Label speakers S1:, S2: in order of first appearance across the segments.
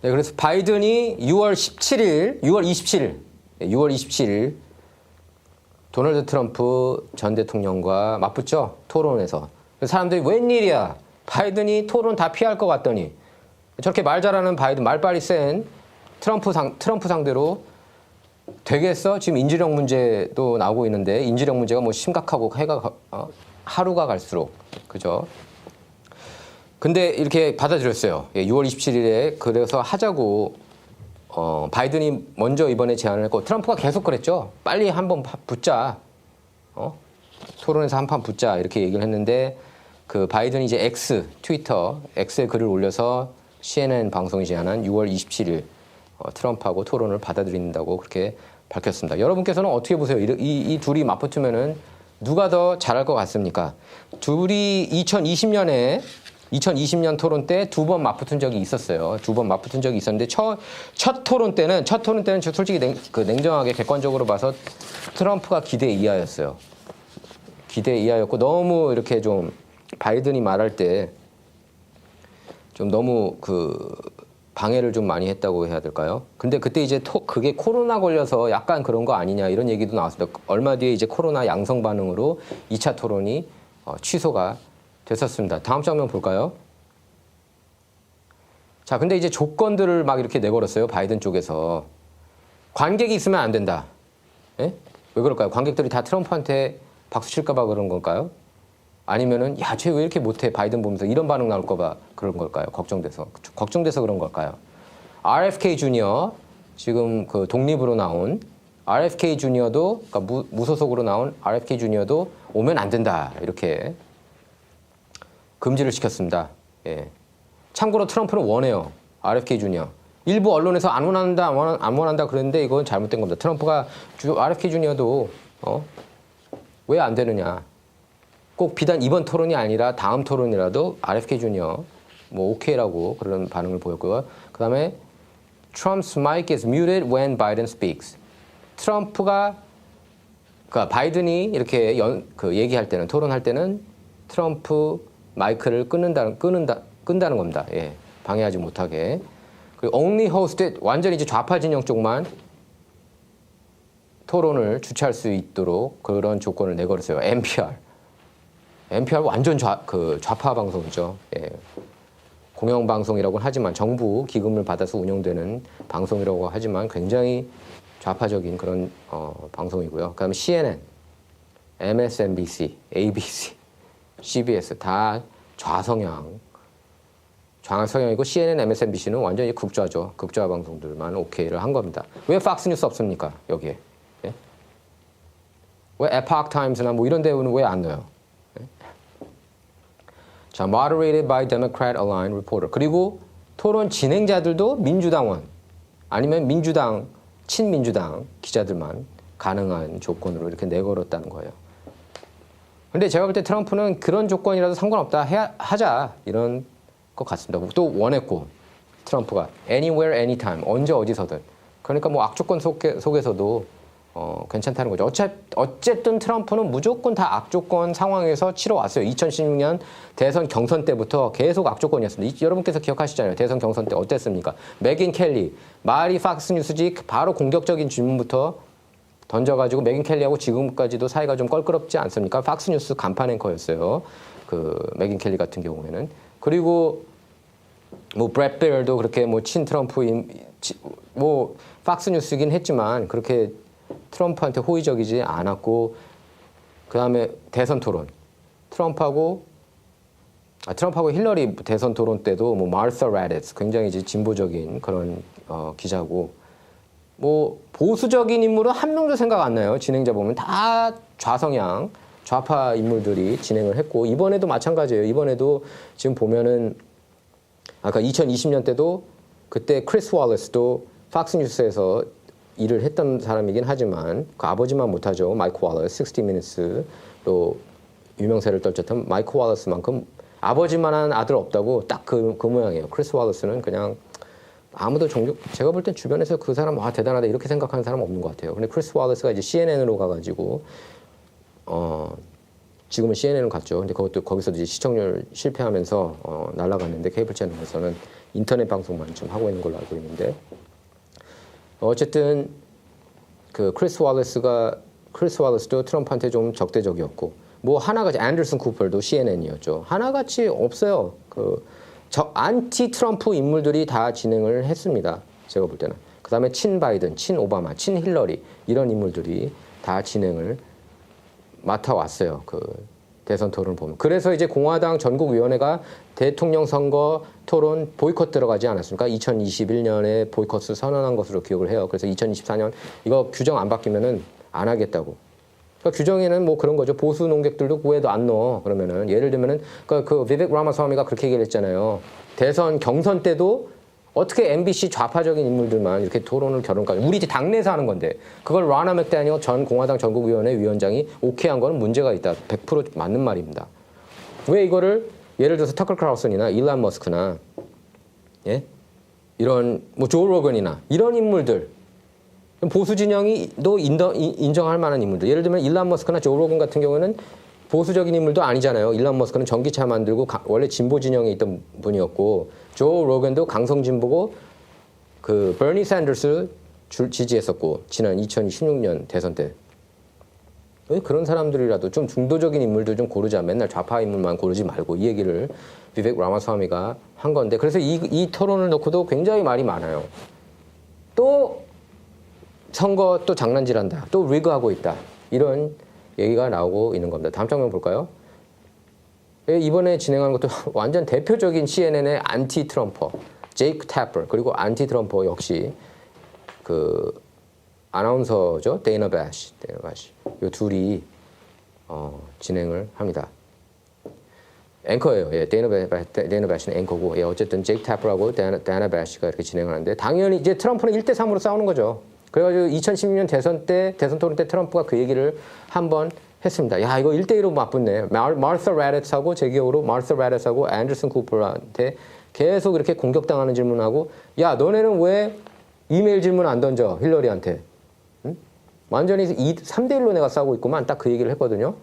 S1: 네, 그래서 바이든이 6월 27일 도널드 트럼프 전 대통령과 맞붙죠? 토론에서. 사람들이 웬일이야? 바이든이 토론 다 피할 것 같더니 저렇게 말 잘하는 바이든, 말빨이 센 트럼프 상대로 되겠어? 지금 인지력 문제도 나오고 있는데 인지력 문제가 뭐 심각하고 하루가 갈수록 그죠? 근데 이렇게 받아들였어요. 6월 27일에 그래서 하자고 바이든이 먼저 이번에 제안을 했고 트럼프가 계속 그랬죠. 빨리 한번 붙자. 토론에서 한판 붙자 이렇게 얘기를 했는데 그 바이든이 이제 트위터 X에 글을 올려서 CNN 방송이 제안한 6월 27일 트럼프하고 토론을 받아들인다고 그렇게 밝혔습니다. 여러분께서는 어떻게 보세요? 이 둘이 맞붙으면은 누가 더 잘할 것 같습니까? 둘이 2020년 토론 때 두 번 맞붙은 적이 있었어요. 두 번 맞붙은 적이 있었는데 첫 토론 때는 솔직히 냉정하게 객관적으로 봐서 트럼프가 기대 이하였어요. 기대 이하였고 너무 이렇게 좀 바이든이 말할 때 좀 너무 방해를 좀 많이 했다고 해야 될까요? 근데 그때 이제 그게 코로나 걸려서 약간 그런 거 아니냐 이런 얘기도 나왔습니다. 얼마 뒤에 이제 코로나 양성 반응으로 2차 토론이 취소가 됐었습니다. 다음 장면 볼까요? 자, 근데 이제 조건들을 막 이렇게 내걸었어요. 바이든 쪽에서. 관객이 있으면 안 된다. 예? 왜 그럴까요? 관객들이 다 트럼프한테 박수 칠까 봐 그런 걸까요? 아니면은 야, 쟤 왜 이렇게 못해? 바이든 보면서 이런 반응 나올까 봐 그런 걸까요? 걱정돼서 그런 걸까요? RFK 주니어 지금 그 독립으로 나온 RFK 주니어도 그러니까 무소속으로 나온 RFK 주니어도 오면 안 된다. 이렇게 금지를 시켰습니다. 예. 참고로 트럼프는 원해요. RFK 주니어. 일부 언론에서 안 원한다 그랬는데 이건 잘못된 겁니다. 트럼프가 RFK 주니어도 왜 안 되느냐. 꼭 비단 이번 토론이 아니라 다음 토론이라도 RFK 주니어 뭐 오케이라고 그런 반응을 보였고요. 그다음에 Trump's mic is muted when Biden speaks. 그러니까 바이든이 이렇게 얘기할 때는 토론할 때는 트럼프 마이크를 끈다는 겁니다. 예, 방해하지 못하게. 그리고 only hosted 완전히 이제 좌파 진영 쪽만 토론을 주최할 수 있도록 그런 조건을 내걸었어요. NPR 완전 좌파 방송이죠. 예. 공영방송이라고는 하지만 정부 기금을 받아서 운영되는 방송이라고 하지만 굉장히 좌파적인 그런 방송이고요. 그다음에 CNN, MSNBC, ABC, CBS 다 좌성향이고 CNN, MSNBC는 완전히 극좌죠. 극좌 방송들만 오케이를 한 겁니다. 왜 팍스뉴스 없습니까? 여기에. 예? 왜 에포크 타임스나 뭐 이런 데는 왜 안 넣어요? 자, moderated by Democrat aligned reporter. 그리고 토론 진행자들도 민주당원 아니면 친민주당 기자들만 가능한 조건으로 이렇게 내걸었다는 거예요. 근데 제가 볼 때 트럼프는 그런 조건이라도 상관없다 하자 이런 것 같습니다. 또 원했고 트럼프가 anywhere, anytime 언제 어디서든. 그러니까 뭐 악조건 속에서도 괜찮다는 거죠. 어쨌든 트럼프는 무조건 다 악조건 상황에서 치러왔어요. 2016년 대선 경선 때부터 계속 악조건이었습니다. 여러분께서 기억하시잖아요. 대선 경선 때 어땠습니까? 맥인 켈리, 말이 팍스뉴스지 바로 공격적인 질문부터 던져가지고 맥인 켈리하고 지금까지도 사이가 좀 껄끄럽지 않습니까? 팍스뉴스 간판 앵커였어요. 맥인 켈리 같은 경우에는. 그리고 뭐 브렛 베어도 그렇게 뭐 친 트럼프 뭐 팍스뉴스긴 했지만 그렇게 트럼프한테 호의적이지 않았고 그다음에 대선 토론 트럼프하고 힐러리 대선 토론 때도 뭐 마르사 라디츠 굉장히 이제 진보적인 그런 기자고 뭐 보수적인 인물은 한 명도 생각 안 나요. 진행자 보면 다 좌성향 좌파 인물들이 진행을 했고 이번에도 마찬가지예요. 이번에도 지금 보면은 아까 2020년 때도 그때 크리스 월러스도 팍스뉴스에서 일을 했던 사람이긴 하지만 그 아버지만 못하죠. 마이크 월러스, 60 Minutes로 유명세를 떨쳤던 마이크 월러스만큼 아버지만한 아들 없다고 딱 그 모양이에요. 크리스 월러스는 그냥 아무도 제가 볼 땐 주변에서 그 사람 대단하다 이렇게 생각하는 사람 없는 것 같아요. 근데 크리스 월러스가 이제 CNN으로 가가지고 지금은 CNN은 갔죠. 근데 그것도 거기서도 이제 시청률 실패하면서 날아갔는데 케이블 채널에서는 인터넷 방송만 좀 하고 있는 걸로 알고 있는데 어쨌든 그 크리스 월레스도 트럼프한테 좀 적대적이었고 뭐 하나같이 앤더슨 쿠퍼도 CNN이었죠. 하나같이 없어요. 안티 트럼프 인물들이 다 진행을 했습니다. 제가 볼 때는. 그다음에 친 바이든, 친 오바마, 친 힐러리 이런 인물들이 다 진행을 맡아왔어요. 그 대선 토론을 보면. 그래서 이제 공화당 전국위원회가 대통령 선거 토론 보이콧 들어가지 않았습니까? 2021년에 보이콧을 선언한 것으로 기억을 해요. 그래서 2024년 이거 규정 안 바뀌면은 안 하겠다고. 그러니까 규정에는 뭐 그런 거죠. 보수 농객들도 그 외에도 안 넣어. 그러면은 예를 들면은 그 비벡 라마스와미가 그렇게 얘기를 했잖아요. 대선 경선 때도 어떻게 MBC 좌파적인 인물들만 이렇게 토론을 결혼까지 우리 당내에서 하는 건데 그걸 라나 맥다니엘 전 공화당 전국위원회 위원장이 오케이한 거는 문제가 있다. 100% 맞는 말입니다. 왜 이거를 예를 들어서 터커 카를슨이나 일론 머스크나 예? 이런 뭐 조 로건이나 이런 인물들 보수 진영이 또 인정할 만한 인물들 예를 들면 일론 머스크나 조 로건 같은 경우는 보수적인 인물도 아니잖아요. 일론 머스크는 전기차 만들고 원래 진보 진영에 있던 분이었고 조 로건도 강성 진보고 그 버니 샌더스 지지했었고 지난 2016년 대선 때 왜 그런 사람들이라도 좀 중도적인 인물들 좀 고르자. 맨날 좌파 인물만 고르지 말고 이 얘기를 비벡 라마스와미가 한 건데 그래서 이 토론을 놓고도 굉장히 말이 많아요. 또 선거 또 장난질한다. 또 리그하고 있다. 이런 얘기가 나오고 있는 겁니다. 다음 장면 볼까요? 이번에 진행하는 것도 완전 대표적인 CNN의 안티 트럼퍼 제이크 태퍼 그리고 안티 트럼퍼 역시 그 아나운서죠. 데이나 배시 이 둘이 진행을 합니다. 앵커예요. 예, 데이나 배시는 앵커고 예, 어쨌든 제이크 태퍼하고 데이나 배시가 이렇게 진행을 하는데 당연히 이제 트럼프는 1대3으로 싸우는 거죠. 그래가지고 2016년 대선 토론 때 트럼프가 그 얘기를 한번 했습니다. 야, 이거 1대1로 맞붙네. 마르사 라렛하고 제 기억으로 마르사 라렛하고 앤더슨 쿠퍼한테 계속 이렇게 공격당하는 질문하고 야, 너네는 왜 이메일 질문 안 던져? 힐러리한테. 응? 완전히 3대1로 내가 싸우고 있구만. 딱 그 얘기를 했거든요.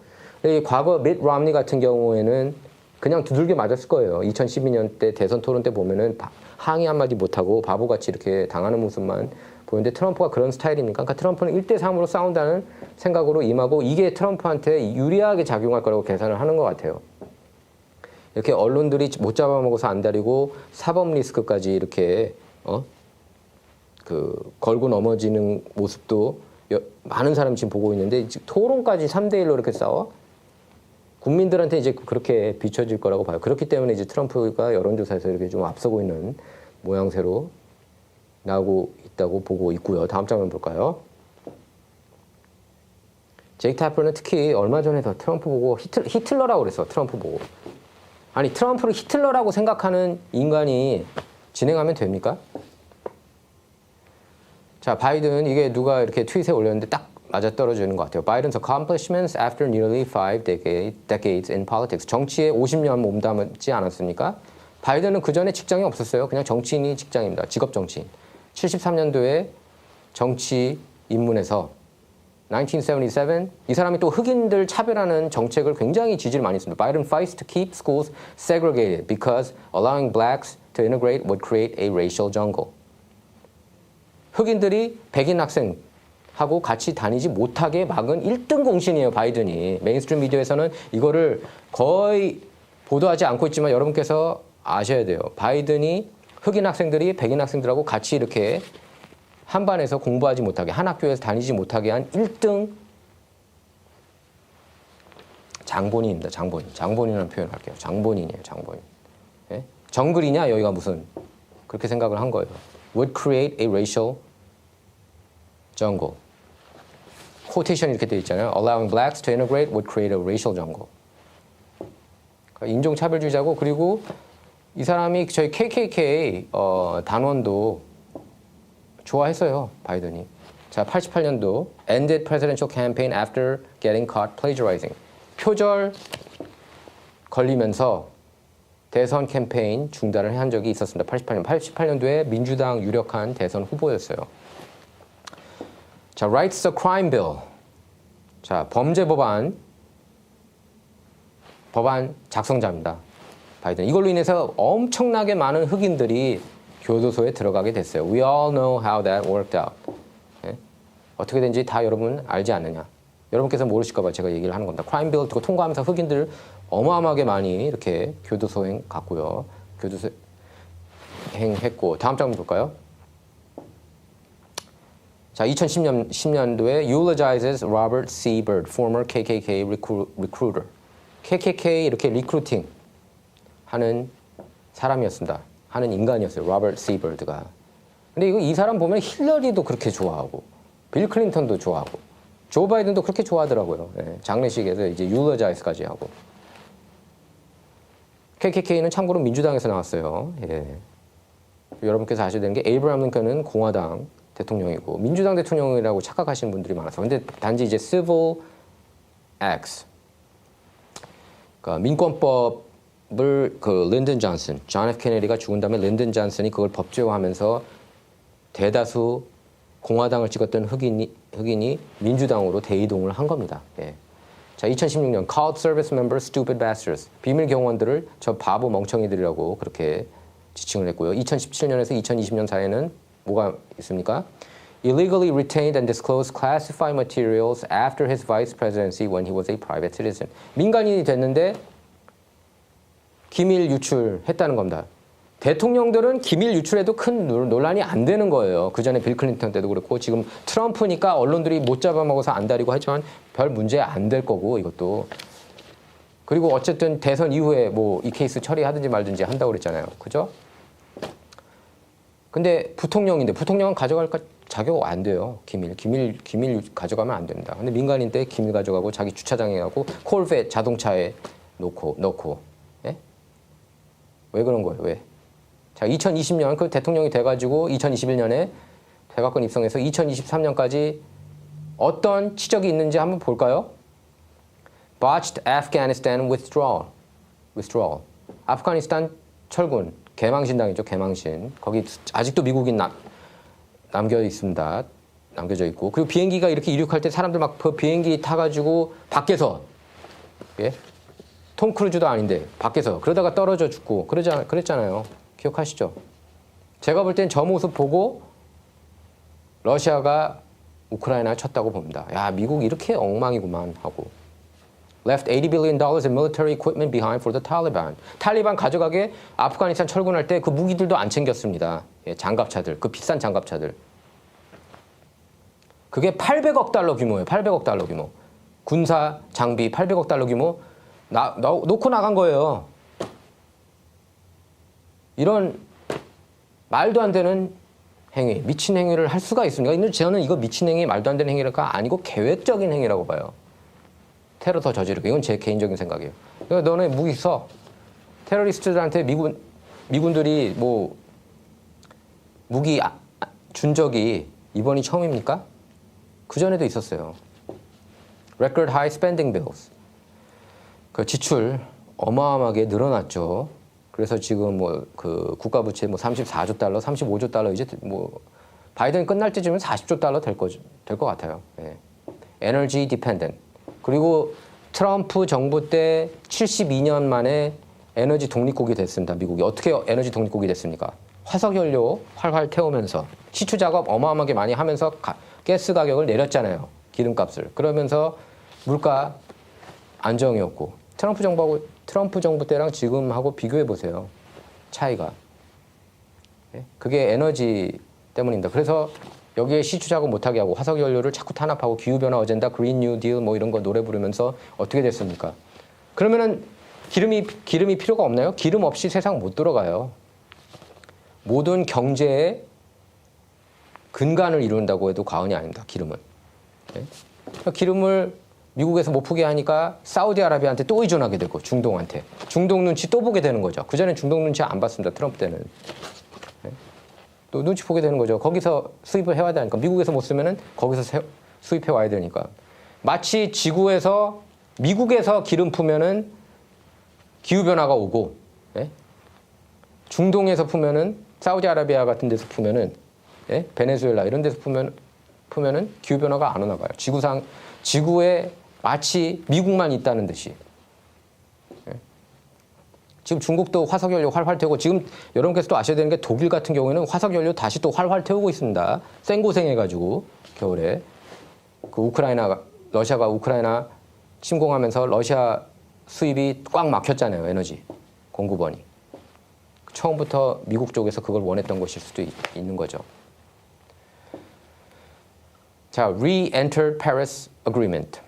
S1: 과거 밋 롬니 같은 경우에는 그냥 두들겨 맞았을 거예요. 2012년 때 대선 토론 때 보면은 항의 한마디 못하고 바보같이 이렇게 당하는 모습만 보는데 트럼프가 그런 스타일입니까? 그러니까 트럼프는 1대3으로 싸운다는 생각으로 임하고 이게 트럼프한테 유리하게 작용할 거라고 계산을 하는 것 같아요. 이렇게 언론들이 못 잡아먹어서 안달이고 사법 리스크까지 이렇게 걸고 넘어지는 모습도 많은 사람이 지금 보고 있는데 토론까지 3대1로 이렇게 싸워? 국민들한테 이제 그렇게 비춰질 거라고 봐요. 그렇기 때문에 이제 트럼프가 여론조사에서 이렇게 좀 앞서고 있는 모양새로 나오고 있다고 보고 있고요. 다음 장면 볼까요? 제이크 태퍼는 특히 얼마 전에도 트럼프 보고 히틀러라고 그랬어. 트럼프 보고. 아니 트럼프를 히틀러라고 생각하는 인간이 진행하면 됩니까? 자, 바이든 이게 누가 이렇게 트윗에 올렸는데 딱 맞아떨어지는 것 같아요. Biden's accomplishments after nearly 5 decades in politics. 정치에 50년 몸담지 않았습니까? 바이든은 그 전에 직장이 없었어요. 그냥 정치인이 직장입니다. 직업 정치인. 73년도에 정치 입문해서 1977 이 사람이 또 흑인들 차별하는 정책을 굉장히 지지를 많이 했습니다. Biden fights to keep schools segregated because allowing blacks to integrate would create a racial jungle. 흑인들이 백인 학생하고 같이 다니지 못하게 막은 1등 공신이에요. 바이든이. 메인스트림 미디어에서는 이거를 거의 보도하지 않고 있지만 여러분께서 아셔야 돼요. 바이든이 흑인 학생들이 백인 학생들하고 같이 이렇게 한 반에서 공부하지 못하게 한 학교에서 다니지 못하게 한 1등 장본인입니다. 장본인이라는 표현을 할게요. 장본인이에요. 장본인. 예? 정글이냐 여기가 무슨 그렇게 생각을 한 거예요. Would create a racial jungle. 코테이션이 이렇게 되어 있잖아요. Allowing blacks to integrate would create a racial jungle. 그러니까 인종차별주의자고 그리고 이 사람이 저희 KKK 단원도 좋아했어요. 바이든이. 자, 88년도 ended presidential campaign after getting caught plagiarizing. 표절 걸리면서 대선 캠페인 중단을 한 적이 있었습니다. 88년도에 민주당 유력한 대선 후보였어요. 자, Writes a Crime Bill. 자, 범죄 법안 법안 작성자입니다. 바이든. 이걸로 인해서 엄청나게 많은 흑인들이 교도소에 들어가게 됐어요. We all know how that worked out. 예? 어떻게 된지 다 여러분 알지 않느냐. 여러분께서 모르실까 봐 제가 얘기를 하는 겁니다. 크라임 빌 통과하면서 흑인들 어마어마하게 많이 이렇게 교도소행 갔고요. 교도소행 했고. 다음 장 볼까요? 자, 2010년도에 eulogizes Robert C. Byrd, former KKK recruiter. KKK 이렇게 리크루팅 하는 사람이었습니다. 하는 인간이었어요. 로버트 C. 버드가. 근데 이 사람 보면 힐러리도 그렇게 좋아하고 빌 클린턴도 좋아하고 조 바이든도 그렇게 좋아하더라고요. 예, 장례식에서 이제 유러자이스까지 하고. KKK는 참고로 민주당에서 나왔어요. 예. 여러분께서 아셔야 되는 게 에이브라함 링컨은 공화당 대통령이고 민주당 대통령이라고 착각하시는 분들이 많아서. 근데 단지 이제 Civil Acts, 그러니까 민권법을 그 린든 존슨, 존 F 케네디가 죽은 다음에 린든 존슨이 그걸 법제화하면서 대다수 공화당을 찍었던 흑인이 민주당으로 대이동을 한 겁니다. 예. 자, 2016년 Called Service Members Stupid Bastards, 비밀 경호원들을 저 바보 멍청이들이라고 그렇게 지칭을 했고요. 2017년에서 2020년 사이에는 뭐가 있습니까? Illegally retained and disclosed classified materials after his vice presidency when he was a private citizen. 민간인이 됐는데 기밀 유출했다는 겁니다. 대통령들은 기밀 유출해도 큰 논란이 안 되는 거예요. 그 전에 빌 클린턴 때도 그렇고 지금 트럼프니까 언론들이 못 잡아먹어서 안달이고 하지만 별 문제 안 될 거고 이것도. 그리고 어쨌든 대선 이후에 뭐 이 케이스 처리하든지 말든지 한다고 그랬잖아요. 그죠? 근데 부통령인데 부통령은 가져갈 자격 안 돼요. 기밀 가져가면 안 됩니다. 근데 민간인 때 기밀 가져가고 자기 주차장에 가고 콜벳 자동차에 넣고. 예? 왜 그런 거예요? 왜? 자, 2020년 그 대통령이 돼가지고 2021년에 백악관 입성해서 2023년까지 어떤 치적이 있는지 한번 볼까요? Botched Afghanistan withdrawal. 아프가니스탄 철군, 개망신당이죠, 개망신. 거기 아직도 미국인 남겨져 있고. 그리고 비행기가 이렇게 이륙할 때 사람들 막 그 비행기 타가지고 밖에서, 예? 톰 크루즈도 아닌데 밖에서 그러다가 떨어져 죽고 그랬잖아요. 기억하시죠? 제가 볼 땐 저 모습 보고 러시아가 우크라이나를 쳤다고 봅니다. 야, 미국 이렇게 엉망이구만 하고. Left $80 billion in military equipment behind for the Taliban. 탈리반 가져가게 아프가니스탄 철군할 때 그 무기들도 안 챙겼습니다. 예, 장갑차들, 그 비싼 장갑차들. 그게 800억 달러 규모예요. 800억 달러 규모. 군사 장비 800억 달러 규모 놓고 나간 거예요. 이런 말도 안 되는 행위, 미친 행위를 할 수가 있습니까? 근데 저는 이거 미친 행위, 말도 안 되는 행위가 아니고 계획적인 행위라고 봐요. 테러 더 저지르고. 이건 제 개인적인 생각이에요. 그러니까 너네 무기 써. 테러리스트들한테 미군들이 뭐 무기 준 적이 이번이 처음입니까? 그전에도 있었어요. Record high spending bills. 그 지출 어마어마하게 늘어났죠. 그래서 지금 뭐 그 국가 부채 뭐 34조 달러, 35조 달러 이제 뭐 바이든 끝날 때쯤은 40조 달러 될 것 같아요. 예. Energy dependent. 그리고 트럼프 정부 때 72년 만에 에너지 독립국이 됐습니다. 미국이. 어떻게 에너지 독립국이 됐습니까? 화석연료 활활 태우면서 시추 작업 어마어마하게 많이 하면서 가스 가격을 내렸잖아요. 기름값을. 그러면서 물가 안정이었고. 트럼프 정부 때랑 지금하고 비교해 보세요. 차이가. 그게 에너지 때문입니다. 그래서 여기에 시추 작업 못하게 하고 화석연료를 자꾸 탄압하고 기후변화 어젠다, 그린 뉴 딜 뭐 이런 거 노래 부르면서 어떻게 됐습니까? 그러면은 기름이 필요가 없나요? 기름 없이 세상 못 돌아가요. 모든 경제의 근간을 이룬다고 해도 과언이 아닙니다. 기름은. 그러니까 기름을 미국에서 못 푸게 하니까 사우디아라비아한테 또 의존하게 되고 중동한테. 중동 눈치 또 보게 되는 거죠. 그전엔 중동 눈치 안 봤습니다. 트럼프 때는. 또 눈치 보게 되는 거죠. 거기서 수입을 해와야 되니까. 미국에서 못 쓰면은 거기서 수입해 와야 되니까. 마치 지구에서 미국에서 기름 푸면은 기후변화가 오고, 예? 중동에서 푸면은 사우디아라비아 같은 데서 푸면은, 예? 베네수엘라 이런 데서 푸면은 기후변화가 안 오나 봐요. 지구에 마치 미국만 있다는 듯이. 지금 중국도 화석연료 활활 태우고 지금 여러분께서도 아셔야 되는 게 독일 같은 경우에는 화석연료 다시 또 활활 태우고 있습니다. 생고생해가지고 겨울에 그 러시아가 우크라이나 침공하면서 러시아 수입이 꽉 막혔잖아요. 에너지 공급원이. 처음부터 미국 쪽에서 그걸 원했던 것일 수도 있는 거죠. 자, Re-enter Paris Agreement.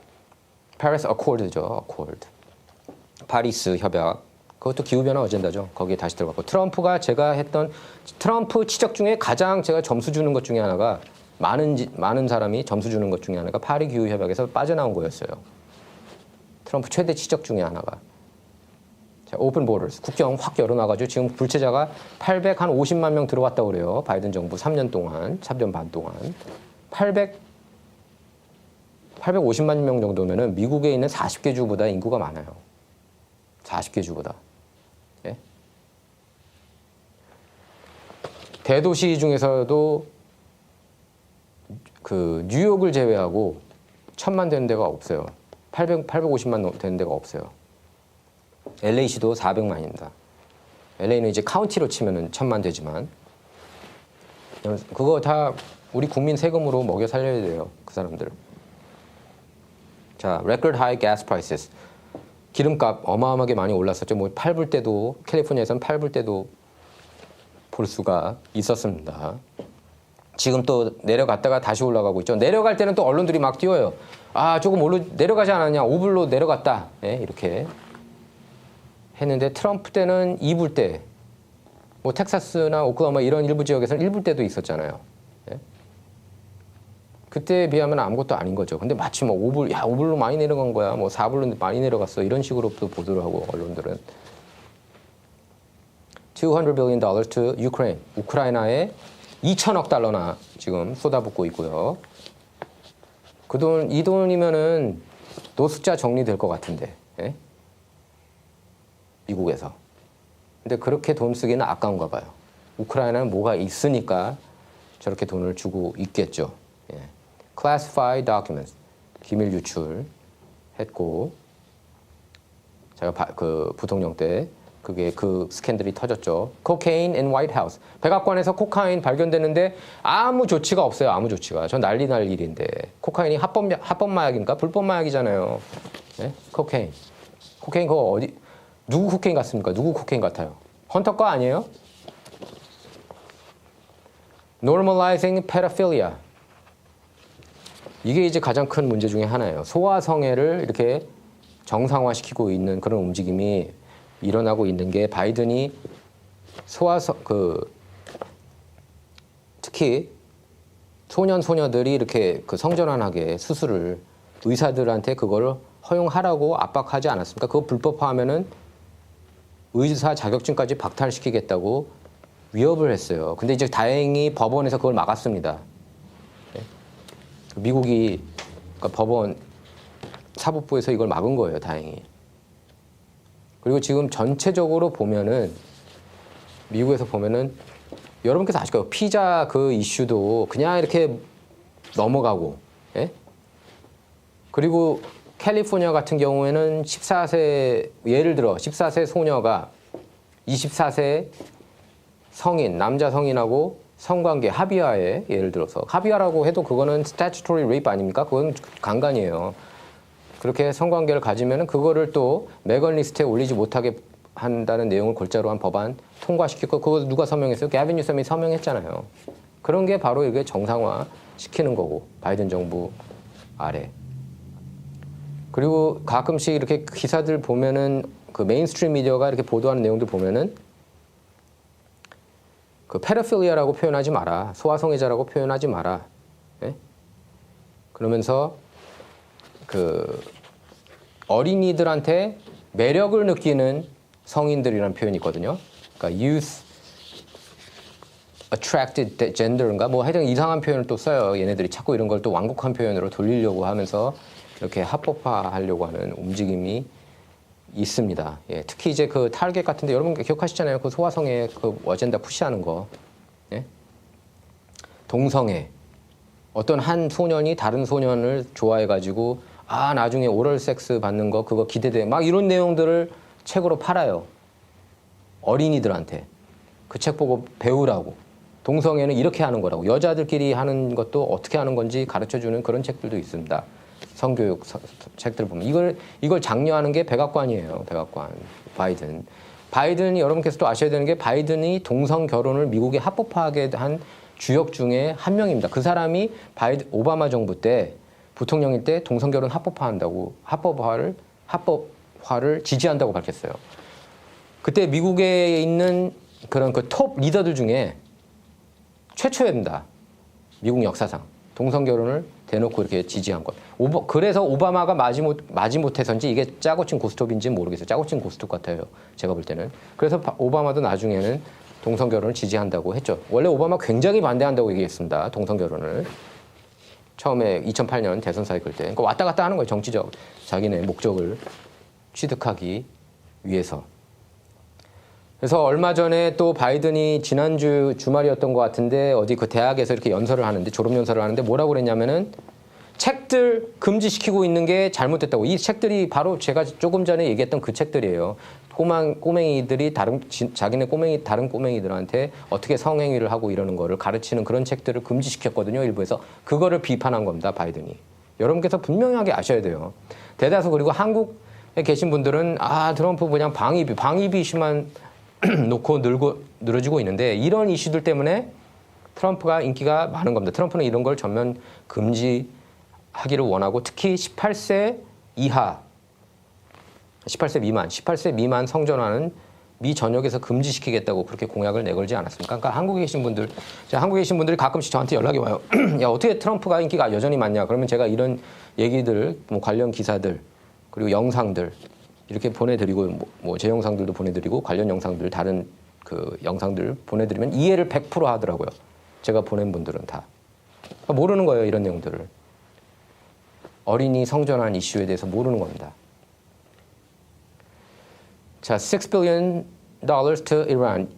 S1: Paris Accord죠. Accord. 파리스 협약. 그것도 기후변화 어젠다죠. 거기에 다시 들어갔고. 트럼프가 제가 했던 트럼프 지적 중에 가장 제가 점수 주는 것 중에 하나가 많은 사람이 점수 주는 것 중에 하나가 파리 기후협약에서 빠져나온 거였어요. 트럼프 최대 지적 중에 하나가. 자, 오픈 보더스. 국경 확 열어놔가지고 지금 불체자가 850만 명 들어왔다고 그래요. 바이든 정부 3년 동안, 3년 반 동안. 850만 명 정도면은 미국에 있는 40개 주보다 인구가 많아요. 40개 주보다. 예? 대도시 중에서도 그 뉴욕을 제외하고 1000만 되는 데가 없어요. 850만 되는 데가 없어요. LA시도 400만입니다. LA는 이제 카운티로 치면은 1000만 되지만 그거 다 우리 국민 세금으로 먹여 살려야 돼요. 그 사람들. 자, record high gas prices. 기름값 어마어마하게 많이 올랐었죠. 뭐 8불 때도 캘리포니아에서는 8불 때도 볼 수가 있었습니다. 지금 또 내려갔다가 다시 올라가고 있죠. 내려갈 때는 또 언론들이 막 띄워요. 아, 조금 내려가지 않았냐. 5불로 내려갔다. 네, 이렇게 했는데 트럼프 때는 2불 때, 뭐 텍사스나 오클라호마 이런 일부 지역에서는 1불 때도 있었잖아요. 네? 그때에 비하면 아무것도 아닌 거죠. 근데 마치 뭐 5불, 야, 5불로 많이 내려간 거야. 뭐 4불로 많이 내려갔어. 이런 식으로 또 보도를 하고 언론들은. $200 billion to Ukraine. 우크라이나에 2천억 달러나 지금 쏟아붓고 있고요. 이 돈이면은 노숙자 정리될 것 같은데. 예? 미국에서. 근데 그렇게 돈 쓰기는 아까운가 봐요. 우크라이나는 뭐가 있으니까 저렇게 돈을 주고 있겠죠. 예. Classified documents. 기밀 유출했고, 제가 그 부통령 때 그게 그 스캔들이 터졌죠. Cocaine in White House. 백악관에서 코카인 발견됐는데 아무 조치가 없어요. 아무 조치가. 전 난리 날 일인데. 코카인이 합법 마약입니까? 불법 마약이잖아요. 네? 코카인. 코카인 그거 누구 코카인 같습니까? 누구 코카인 같아요? 헌터 거 아니에요? Normalizing pedophilia. 이게 이제 가장 큰 문제 중에 하나예요. 소아성애를 이렇게 정상화시키고 있는 그런 움직임이 일어나고 있는 게 바이든이 특히 소년들이 이렇게 그 성전환하게 수술을 의사들한테 그걸 허용하라고 압박하지 않았습니까? 그거 불법화하면은 의사 자격증까지 박탈시키겠다고 위협을 했어요. 근데 이제 다행히 법원에서 그걸 막았습니다. 미국이 그러니까 법원 사법부에서 이걸 막은 거예요. 다행히. 그리고 지금 전체적으로 보면은 미국에서 보면은 여러분께서 아실 거예요. 피자 그 이슈도 그냥 이렇게 넘어가고, 예? 그리고 캘리포니아 같은 경우에는 14세 예를 들어 14세 소녀가 24세 성인 남자 성인하고 성관계 합의하에 예를 들어서 합의하라고 해도 그거는 statutory rape 아닙니까? 그건 강간이에요. 그렇게 성관계를 가지면은 그거를 또 매건 리스트에 올리지 못하게 한다는 내용을 골자로 한 법안 통과시켰고 그거 누가 서명했어요? 게빈 뉴섬이 서명했잖아요. 그런 게 바로 이게 정상화 시키는 거고 바이든 정부 아래. 그리고 가끔씩 이렇게 기사들 보면은 그 메인스트림 미디어가 이렇게 보도하는 내용들 보면은 그 페도필리아라고 표현하지 마라. 소아성애자라고 표현하지 마라. 네? 그러면서 그 어린이들한테 매력을 느끼는 성인들이라는 표현이 있거든요. 그러니까 youth attracted gender인가 뭐 하여튼 이상한 표현을 또 써요. 얘네들이 자꾸 이런 걸 또 완곡한 표현으로 돌리려고 하면서 이렇게 합법화하려고 하는 움직임이 있습니다. 예, 특히 이제 그 타겟 같은데 여러분 기억하시잖아요. 그 소아성애 그 어젠다 푸시하는 거. 예? 동성애. 어떤 한 소년이 다른 소년을 좋아해가지고 나중에 오럴 섹스 받는 거 그거 기대돼 막 이런 내용들을 책으로 팔아요. 어린이들한테 그 책 보고 배우라고. 동성애는 이렇게 하는 거라고. 여자들끼리 하는 것도 어떻게 하는 건지 가르쳐주는 그런 책들도 있습니다. 성교육 책들 보면. 이걸 장려하는 게 백악관이에요. 백악관. 바이든이 여러분께서도 아셔야 되는 게 바이든이 동성 결혼을 미국에 합법화하게 한 주역 중에 한 명입니다. 그 사람이 오바마 정부 때 부통령일 때 동성 결혼 합법화를 지지한다고 밝혔어요. 그때 미국에 있는 그런 그 톱 리더들 중에 최초입니다. 미국 역사상 동성 결혼을 대놓고 이렇게 지지한 것. 그래서 오바마가 마지 못해서인지 이게 짜고 친 고스톱인지 모르겠어요. 짜고 친 고스톱 같아요. 제가 볼 때는. 그래서 오바마도 나중에는 동성 결혼을 지지한다고 했죠. 원래 오바마 굉장히 반대한다고 얘기했습니다. 동성 결혼을. 처음에 2008년 대선 사이클 때. 그러니까 왔다 갔다 하는 거예요. 정치적 자기네 목적을 취득하기 위해서. 그래서 얼마 전에 또 바이든이 지난주 주말이었던 것 같은데 어디 그 대학에서 이렇게 연설을 하는데 졸업연설을 하는데 뭐라고 그랬냐면은 책들 금지시키고 있는 게 잘못됐다고. 이 책들이 바로 제가 조금 전에 얘기했던 그 책들이에요. 꼬맹이들이 다른 꼬맹이들한테 어떻게 성행위를 하고 이러는 거를 가르치는 그런 책들을 금지시켰거든요. 일부에서. 그거를 비판한 겁니다. 바이든이. 여러분께서 분명하게 아셔야 돼요. 대다수 그리고 한국에 계신 분들은 트럼프 그냥 방위비 이슈만 놓고 늘어지고 있는데 이런 이슈들 때문에 트럼프가 인기가 많은 겁니다. 트럼프는 이런 걸 전면 금지하기를 원하고 특히 18세 미만 성전환은 미 전역에서 금지시키겠다고 그렇게 공약을 내걸지 않았습니까? 그러니까 한국에 계신 분들이 가끔씩 저한테 연락이 와요. 야, 어떻게 트럼프가 인기가 여전히 많냐? 그러면 제가 이런 얘기들, 관련 기사들, 그리고 영상들 이렇게 보내드리고 제 영상들도 보내드리고 관련 영상들 다른 그 영상들 보내드리면 이해를 100% 하더라고요. 제가 보낸 분들은 다 모르는 거예요. 이런 내용들을. 어린이 성전환 이슈에 대해서 모르는 겁니다. 자, $6 billion to Iran.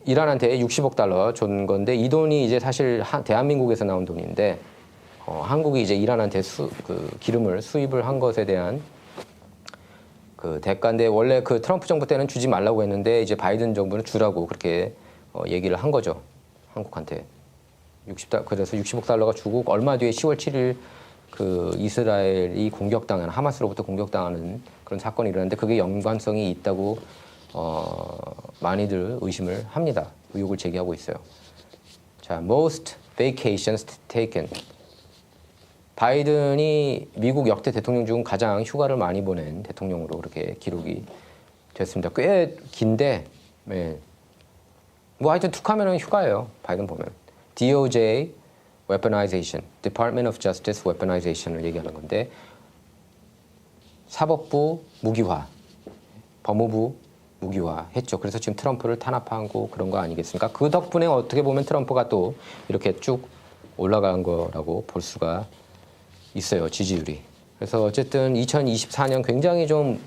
S1: 이란한테 60억 달러 준 건데 이 돈이 이제 사실 대한민국에서 나온 돈인데 한국이 이제 이란한테 기름을 수입을 한 것에 대한 그 대가인데 원래 그 트럼프 정부 때는 주지 말라고 했는데 이제 바이든 정부는 주라고 그렇게 얘기를 한 거죠. 한국한테. 그래서 60억 달러가 주고 얼마 뒤에 10월 7일 그 이스라엘이 하마스로부터 공격당하는 그런 사건이 일어났는데 그게 연관성이 있다고 많이들 의심을 합니다. 의혹을 제기하고 있어요. 자, most vacations taken. 바이든이 미국 역대 대통령 중 가장 휴가를 많이 보낸 대통령으로 그렇게 기록이 됐습니다. 꽤 긴데, 네. 하여튼 툭하면은 휴가예요. 바이든 보면. DOJ weaponization, Department of Justice weaponization을 얘기하는 건데 사법부 무기화, 법무부 무기화 했죠. 그래서 지금 트럼프를 탄압하고 그런 거 아니겠습니까? 그 덕분에 어떻게 보면 트럼프가 또 이렇게 쭉 올라간 거라고 볼 수가 있어요. 지지율이. 그래서 어쨌든 2024년 굉장히 좀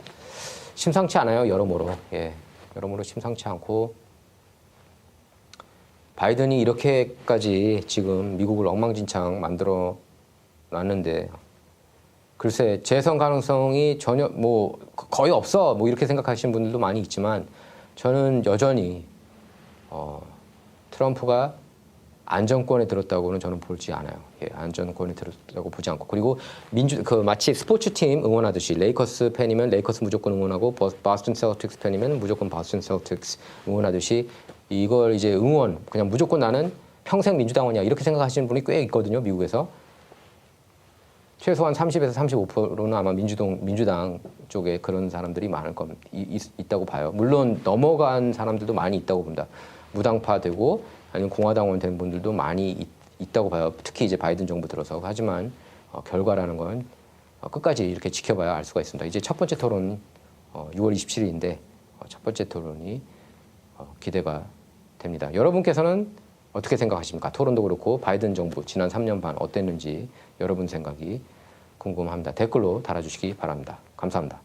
S1: 심상치 않아요. 여러모로. 예, 여러모로 심상치 않고 바이든이 이렇게까지 지금 미국을 엉망진창 만들어 놨는데 글쎄 재선 가능성이 전혀 거의 없어 이렇게 생각하시는 분들도 많이 있지만 저는 여전히 트럼프가 안정권에 들었다고는 저는 보지 않아요. 예, 안정권에 들었다고 보지 않고 그리고 마치 스포츠팀 응원하듯이 레이커스 팬이면 레이커스 무조건 응원하고 버스턴 셀틱스 팬이면 무조건 버스턴 셀틱스 응원하듯이 이걸 이제 그냥 무조건 나는 평생 민주당원이야 이렇게 생각하시는 분이 꽤 있거든요. 미국에서. 최소한 30에서 35%는 아마 민주당 쪽에 그런 사람들이 있다고 봐요. 물론 넘어간 사람들도 많이 있다고 봅니다. 무당파 되고 아니면 공화당원 된 분들도 많이 있다고 봐요. 특히 이제 바이든 정부 들어서. 하지만 결과라는 건 끝까지 이렇게 지켜봐야 알 수가 있습니다. 이제 첫 번째 토론 6월 27일인데 첫 번째 토론이 기대가 됩니다. 여러분께서는 어떻게 생각하십니까? 토론도 그렇고 바이든 정부 지난 3년 반 어땠는지 여러분 생각이 궁금합니다. 댓글로 달아주시기 바랍니다. 감사합니다.